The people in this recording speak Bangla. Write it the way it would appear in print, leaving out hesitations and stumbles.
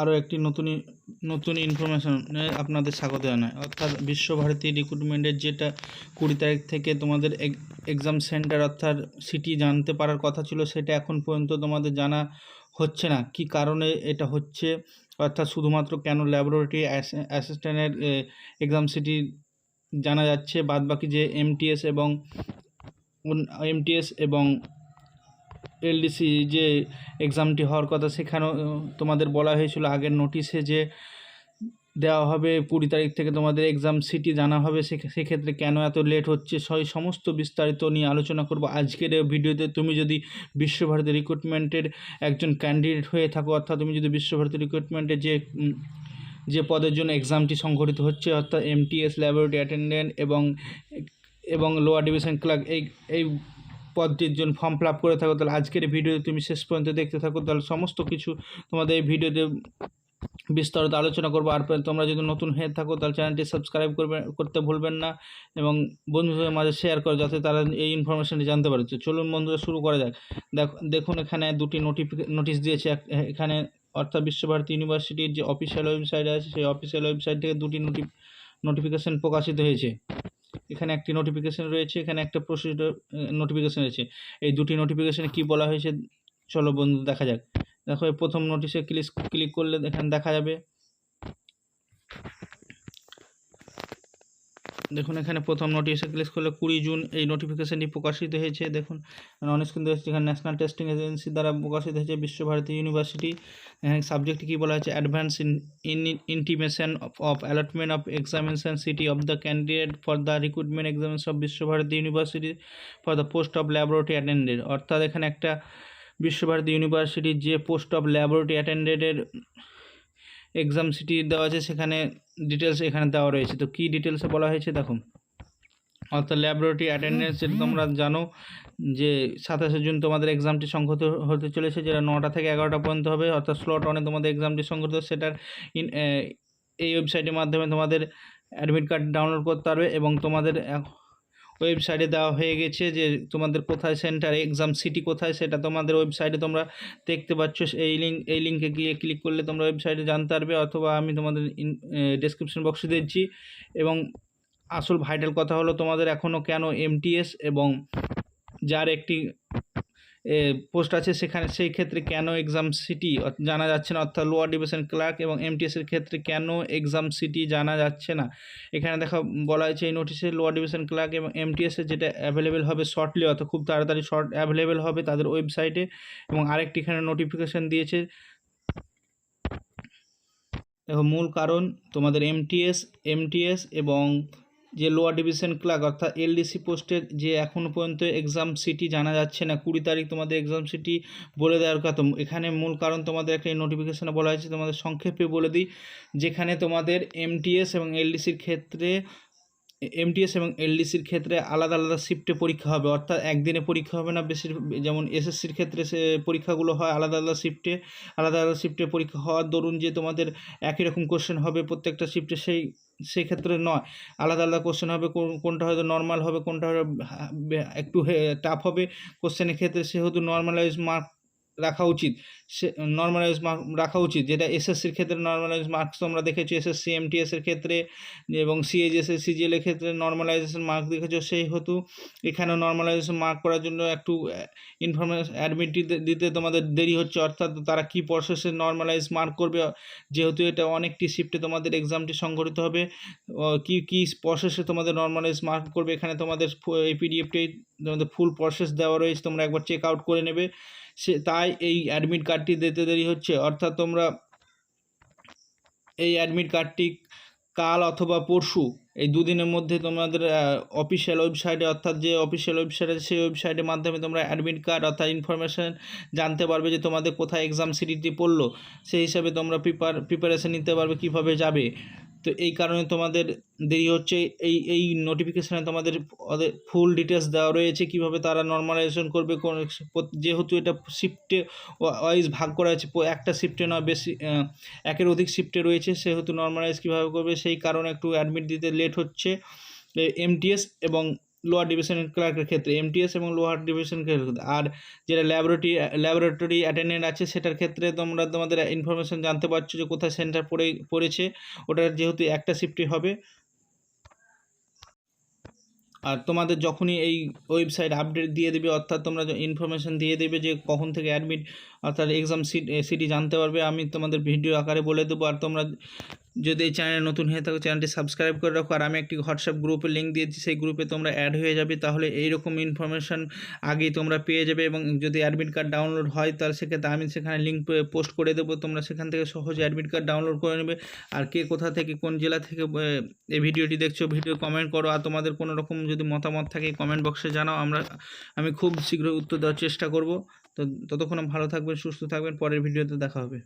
আরও একটি নতুন ইনফরমেশনে আপনাদের স্বাগত জানাই। অর্থাৎ বিশ্বভারতী রিক্রুটমেন্টের যেটা 20 তারিখ থেকে তোমাদের এক্সাম সেন্টার অর্থাৎ সিটি জানতে পারার কথা ছিল, সেটা এখন পর্যন্ত তোমাদের জানা হচ্ছে না। কি কারণে এটা হচ্ছে, অর্থাৎ শুধুমাত্র কেন ল্যাবরেটরি অ্যাসিস্ট্যান্টের এক্সাম সিটি জানা যাচ্ছে, বাদবাকি যে এমটিএস এবং এলডিসি যে এক্সামটি হওয়ার কথা, সেখানেও তোমাদের বলা হয়েছিল আগের নোটিশে যে দেওয়া হবে 20 তারিখ থেকে তোমাদের এক্সাম সিটি জানা হবে। সেক্ষেত্রে কেন এত লেট হচ্ছে, সেই সমস্ত বিস্তারিত নিয়ে আলোচনা করব আজকের এই ভিডিওতে। তুমি যদি বিশ্বভারতী রিক্রুটমেন্টের একজন ক্যান্ডিডেট হয়ে থাকো, অর্থাৎ তুমি যদি বিশ্বভারতী রিক্রুটমেন্টের যে পদের জন্য এক্সামটি সংঘটিত হচ্ছে, অর্থাৎ এমটিএস ল্যাবরেটরি অ্যাটেন্ডেন্ট এবং লোয়ার ডিভিশন ক্লার্ক, এই পদটির জন্য ফর্ম ফিল আপ করে থাকো, তাহলে আজকের ভিডিওতে তুমি শেষ পর্যন্ত দেখতে থাকো। তাহলে সমস্ত কিছু তোমাদের এই ভিডিওতে বিস্তারিত আলোচনা করবো। আর তোমরা যদি নতুন হয়ে থাকো তাহলে চ্যানেলটি সাবস্ক্রাইব করতে ভুলবেন না এবং বন্ধুদের মাঝে শেয়ার করো, যাতে তারা এই ইনফরমেশনটি জানতে পারে। তো চলুন বন্ধুরা, শুরু করা যাক। দেখুন এখানে দুটি নোটিশ দিয়েছে এখানে, অর্থাৎ বিশ্বভারতী ইউনিভার্সিটির যে অফিসিয়াল ওয়েবসাইট আছে, সেই অফিসিয়াল ওয়েবসাইট থেকে দুটি নোটিফিকেশন প্রকাশিত হয়েছে। এখানে একটি নোটিফিকেশন রয়েছে, এখানে একটা প্রসিডিউর নোটিফিকেশন রয়েছে। এই দুটি নোটিফিকেশনে কি বলা হয়েছে চলো বন্ধু দেখা যাক। দেখো, এই প্রথম নোটিশে ক্লিক করলে এখানে দেখা যাবে। দেখুন এখানে প্রথম নোটিশে ক্লিক করলে 20 জুন এই নোটিফিকেশনটি প্রকাশিত হয়েছে। দেখুন অনেক কিন্তু এখানে ন্যাশনাল টেস্টিং এজেন্সি দ্বারা প্রকাশিত হয়েছে বিশ্বভারতী ইউনিভার্সিটি। এখানে সাবজেক্টটি কী বলা হয়েছে, advance intimation of allotment of examination city of the candidate for the recruitment examination of Visva Bharati university for the post of laboratory attendant. অর্থাৎ এখানে একটা বিশ্বভারতী ইউনিভার্সিটির যে পোস্ট অফ ল্যাবরেটরি অ্যাটেন্ডেন্টের এক্সাম সিটি দেওয়া আছে, সেখানে ডিটেলস এখানে দেওয়া রয়েছে। তো কী ডিটেলসে বলা হয়েছে দেখুন, অর্থাৎ ল্যাবরেটরি অ্যাটেন্ডেন্স, যেটা তোমরা জানো যে 27 জুন তোমাদের এক্সামটি সংগঠিত হতে চলেছে, যেটা 9টা থেকে 11টা পর্যন্ত হবে। অর্থাৎ স্লট অনে তোমাদের এক্সামটি সংগঠিত, সেটার এই ওয়েবসাইটের মাধ্যমে তোমাদের অ্যাডমিট কার্ড ডাউনলোড করতে পারবে এবং তোমাদের ওয়েবসাইটে দেওয়া হয়ে গেছে যে তোমাদের কোথায় সেন্টার, এক্সাম সিটি কোথায়, সেটা তোমাদের ওয়েবসাইটে তোমরা দেখতে পাচ্ছ। এই লিঙ্কে গিয়ে ক্লিক করলে তোমরা ওয়েবসাইটে জানতে পারবে, অথবা আমি তোমাদের ডেসক্রিপশন বক্সে দিচ্ছি। এবং আসল ভাইটাল কথা হলো, তোমাদের এখনও কেন এমটিএস এবং যার একটি পোস্ট আছে সেখানে, সেই ক্ষেত্রে কেন এক্সাম সিটি জানা যাচ্ছে না, অর্থাৎ লোয়ার ডিভিশন ক্লার্ক এবং এমটিএসের ক্ষেত্রে কেন এক্সাম সিটি জানা যাচ্ছে না। এখানে বলা হয়েছে এই নোটিশে লোয়ার ডিভিশন ক্লার্ক এবং এমটিএসের যেটা অ্যাভেলেবেল হবে শর্টলি, অর্থাৎ খুব তাড়াতাড়ি অ্যাভেলেবেল হবে তাদের ওয়েবসাইটে। এবং আরেকটি এখানে নোটিফিকেশান দিয়েছে। দেখো, মূল কারণ তোমাদের এমটিএস এবং যে লোয়ার ডিভিশন ক্লার্ক অর্থাৎ এলডিসি পোস্টের যে এখনও পর্যন্ত এক্সাম সিটি জানা যাচ্ছে না। 20 তারিখ তোমাদের এক্সাম সিটি বলে দেওয়ার কথা। এখানে মূল কারণ তোমাদের একটা নোটিফিকেশানে বলা হয়েছে, তোমাদের সংক্ষেপে বলে দিই, যেখানে তোমাদের এমটিএস এবং এলডিসির ক্ষেত্রে আলাদা আলাদা শিফটে পরীক্ষা হবে। অর্থাৎ একদিনে পরীক্ষা হবে না, যেমন এসএসসির ক্ষেত্রে সে পরীক্ষাগুলো হয় আলাদা আলাদা শিফটে পরীক্ষা হওয়ার দরুন যে তোমাদের একই রকম কোশ্চেন হবে প্রত্যেকটা শিফটে, সেই ক্ষেত্রে নয়, আলাদা আলাদা কোশ্চেন হবে। কোনটা হয়তো নর্মাল হবে, কোনটা একটু টাফ হবে কোশ্চেনের ক্ষেত্রে, সেহেতু নর্মালাইজ মার্ক রাখা উচিত, যেটা এসএসসির ক্ষেত্রে নর্মালাইজ মার্কস তোমরা দেখেছো এসএসসি এমটিএসের ক্ষেত্রে, এবং সিএইচএসএ সিজিএলের ক্ষেত্রে নর্মালাইজেশন মার্ক দেখেছো। সেহেতু এখানেও নর্মালাইজেশন মার্ক করার জন্য একটু ইনফরমেশন অ্যাডমিট দিতে তোমাদের দেরি হচ্ছে। অর্থাৎ তারা কি প্রসেসে নর্মালাইজ মার্ক করবে, যেহেতু এটা অনেকটি শিফটে তোমাদের এক্সামটি সংঘটিত হবে, কি প্রসেসে তোমাদের নর্মালাইজ মার্ক করবে, এখানে তোমাদের এই পিডিএফটাই তোমাদের ফুল প্রসেস দেওয়া রয়েছে, তোমরা একবার চেক আউট করে নেবে। তাই এই অ্যাডমিট কার্ডটি দিতে দেরি হচ্ছে। অর্থাৎ তোমরা এই অ্যাডমিট কার্ডটি কাল অথবা পরশু, এই দুদিনের মধ্যে তোমাদের অফিসিয়াল ওয়েবসাইটে, অর্থাৎ যে অফিসিয়াল ওয়েবসাইট আছে সেই ওয়েবসাইটের মাধ্যমে তোমরা অ্যাডমিট কার্ড অর্থাৎ ইনফরমেশান জানতে পারবে যে তোমাদের কোথায় এক্সাম সিটিটি পড়লো। সেই হিসাবে তোমরা প্রিপারেশান নিতে পারবে কীভাবে যাবে। তো এই কারণে তোমাদের দেরি হচ্ছে। এই নোটিফিকেশানে তোমাদের ফুল ডিটেলস দেওয়া রয়েছে কীভাবে তারা নর্মালাইজেশন করবে। যেহেতু এটা শিফটে ওয়াইজ ভাগ করা আছে, একটা শিফটে নয়, একের অধিক শিফটে রয়েছে, সেহেতু নর্মালাইজ কীভাবে করবে সেই কারণে একটু অ্যাডমিট দিতে লেট হচ্ছে এমটিএস এবং লোয়ার ডিভিশন ক্লার্কের ক্ষেত্রে এমটিএস এবং লোয়ার ডিভিশন ক্ষেত্রে। আর যেটা ল্যাবরেটরি অ্যাটেন্ডেন্ট আছে সেটার ক্ষেত্রে তোমরা তোমাদের ইনফরমেশন জানতে পারছো যে কোথায় সেন্টার পড়েছে, ওটার যেহেতু একটা শিফটই হবে। আর তোমাদের যখনই এই ওয়েবসাইট আপডেট দিয়ে দেবে, অর্থাৎ তোমরা ইনফরমেশান দিয়ে দেবে যে কখন থেকে অ্যাডমিট অর্থাৎ এক্সাম সিটি জানতে পারবে, আমি তোমাদের ভিডিও আকারে বলে দেবো। আর তোমরা যদি এই চ্যানেলে নতুন হয়ে থাকো চ্যানেলটি সাবস্ক্রাইব করে রাখো। আর আমি একটি হোয়াটসঅ্যাপ গ্রুপের লিঙ্ক দিয়েছি, সেই গ্রুপে তোমরা অ্যাড হয়ে যাবে, তাহলে এইরকম ইনফরমেশান আগেই তোমরা পেয়ে যাবে। এবং যদি অ্যাডমিট কার্ড ডাউনলোড হয় তাহলে সেক্ষেত্রে আমি সেখানে লিঙ্ক পোস্ট করে দেবো, তোমরা সেখান থেকে সহজে অ্যাডমিট কার্ড ডাউনলোড করে নেবে। আর কে কোথা থেকে কোন জেলা থেকে এই ভিডিওটি দেখছো ভিডিও কমেন্ট করো। আর তোমাদের কোনো রকম যদি মতামত থাকে কমেন্ট বক্সে জানাও, আমি খুব শীঘ্রই উত্তর দেওয়ার চেষ্টা করব। তো ততক্ষণ ভালো থাকবেন, সুস্থ থাকবেন, পরের ভিডিওতে দেখা হবে।